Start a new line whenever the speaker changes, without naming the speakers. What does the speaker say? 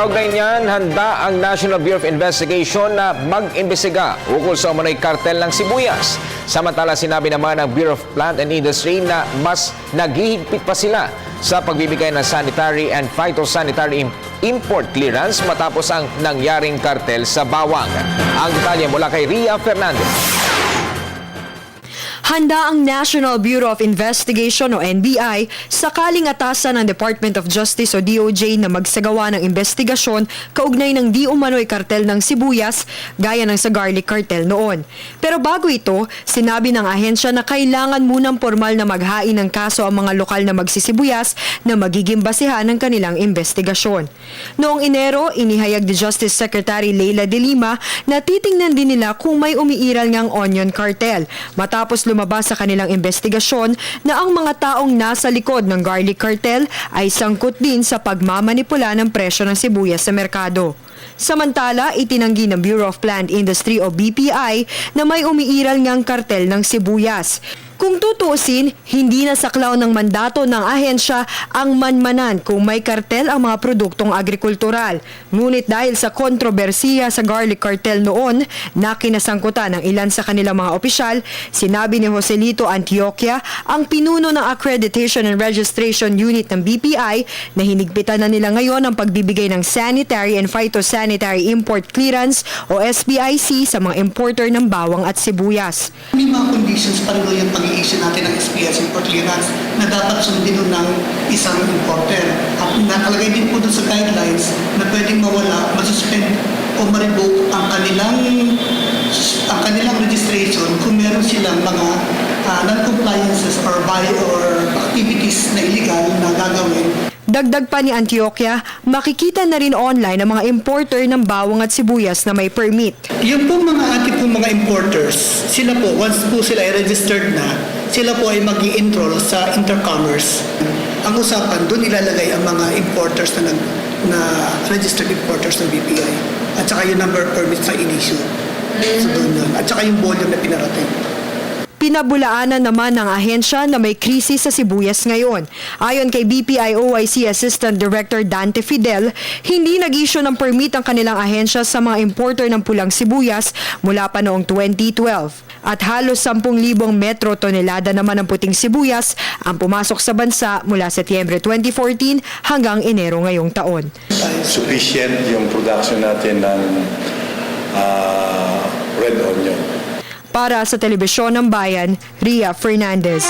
Kaugnay niyan, handa ang National Bureau of Investigation na mag-imbestiga ukol sa umano'y kartel ng sibuyas. Samantala, sinabi naman ng Bureau of Plant and Industry na mas naghihigpit pa sila sa pagbibigay ng sanitary and phytosanitary import clearance matapos ang nangyaring kartel sa bawang. Ang detalye mula kay Ria Fernandez.
Handa ang National Bureau of Investigation o NBI sakaling atasan ng Department of Justice o DOJ na magsagawa ng investigasyon kaugnay ng di umano'y kartel ng sibuyas gaya ng sa garlic cartel noon. Pero bago ito, sinabi ng ahensya na kailangan munang formal na maghain ng kaso ang mga lokal na magsisibuyas na magiging basehan ng kanilang investigasyon. Noong Enero, inihayag ni Justice Secretary Leila de Lima na titingnan din nila kung may umiiral ngang onion cartel matapos lumabas sa kanilang investigasyon na ang mga taong nasa likod ng garlic cartel ay sangkot din sa pagmamanipula ng presyo ng sibuyas sa merkado. Samantala, itinanggi ng Bureau of Plant Industry o BPI na may umiiral ngang kartel ng sibuyas. Kung tutuusin, hindi na saklaw ng mandato ng ahensya ang manmanan kung may kartel ang mga produktong agrikultural. Ngunit dahil sa kontrobersiya sa garlic cartel noon na kinasangkutan ng ilan sa kanilang mga opisyal, sinabi ni Joselito Antioquia, ang pinuno ng Accreditation and Registration Unit ng BPI, na hinigpitan na nila ngayon ang pagbibigay ng Sanitary and Phytosanitary Import Clearance o SPIC sa mga importer ng bawang at sibuyas.
May mga conditions pa rin yung pag-i-issue natin ng SPS import clearance na dapat sundin ng isang importer. At nakalagay din po doon sa guidelines na pwedeng mawala, masuspend o ma-revoke ang kanilang registration kung meron silang mga non-compliances or activities na illegal na gagawin.
Dagdag pa ni Antioquia, makikita na rin online ang mga importer ng bawang at sibuyas na may permit.
Yung po mga ating po mga importers, sila po, once po sila ay registered na, sila po ay mag-i-enroll sa Intercommerce. Ang usapan, doon ilalagay ang mga importers na registered importers ng BPI. At saka yung number of permits na in-issue. So doon yun. At saka yung volume na pinarating.
Pinabulaanan naman ng ahensya na may krisis sa sibuyas ngayon. Ayon kay BPI OIC Assistant Director Dante Fidel, hindi nag-issue ng permit ang kanilang ahensya sa mga importer ng pulang sibuyas mula pa noong 2012. At halos 10,000 metro tonelada naman ng puting sibuyas ang pumasok sa bansa mula Setyembre 2014 hanggang Enero ngayong taon.
Sufficient yung production natin ng red onion.
Para sa Telebisyon ng Bayan, Ria Fernandez.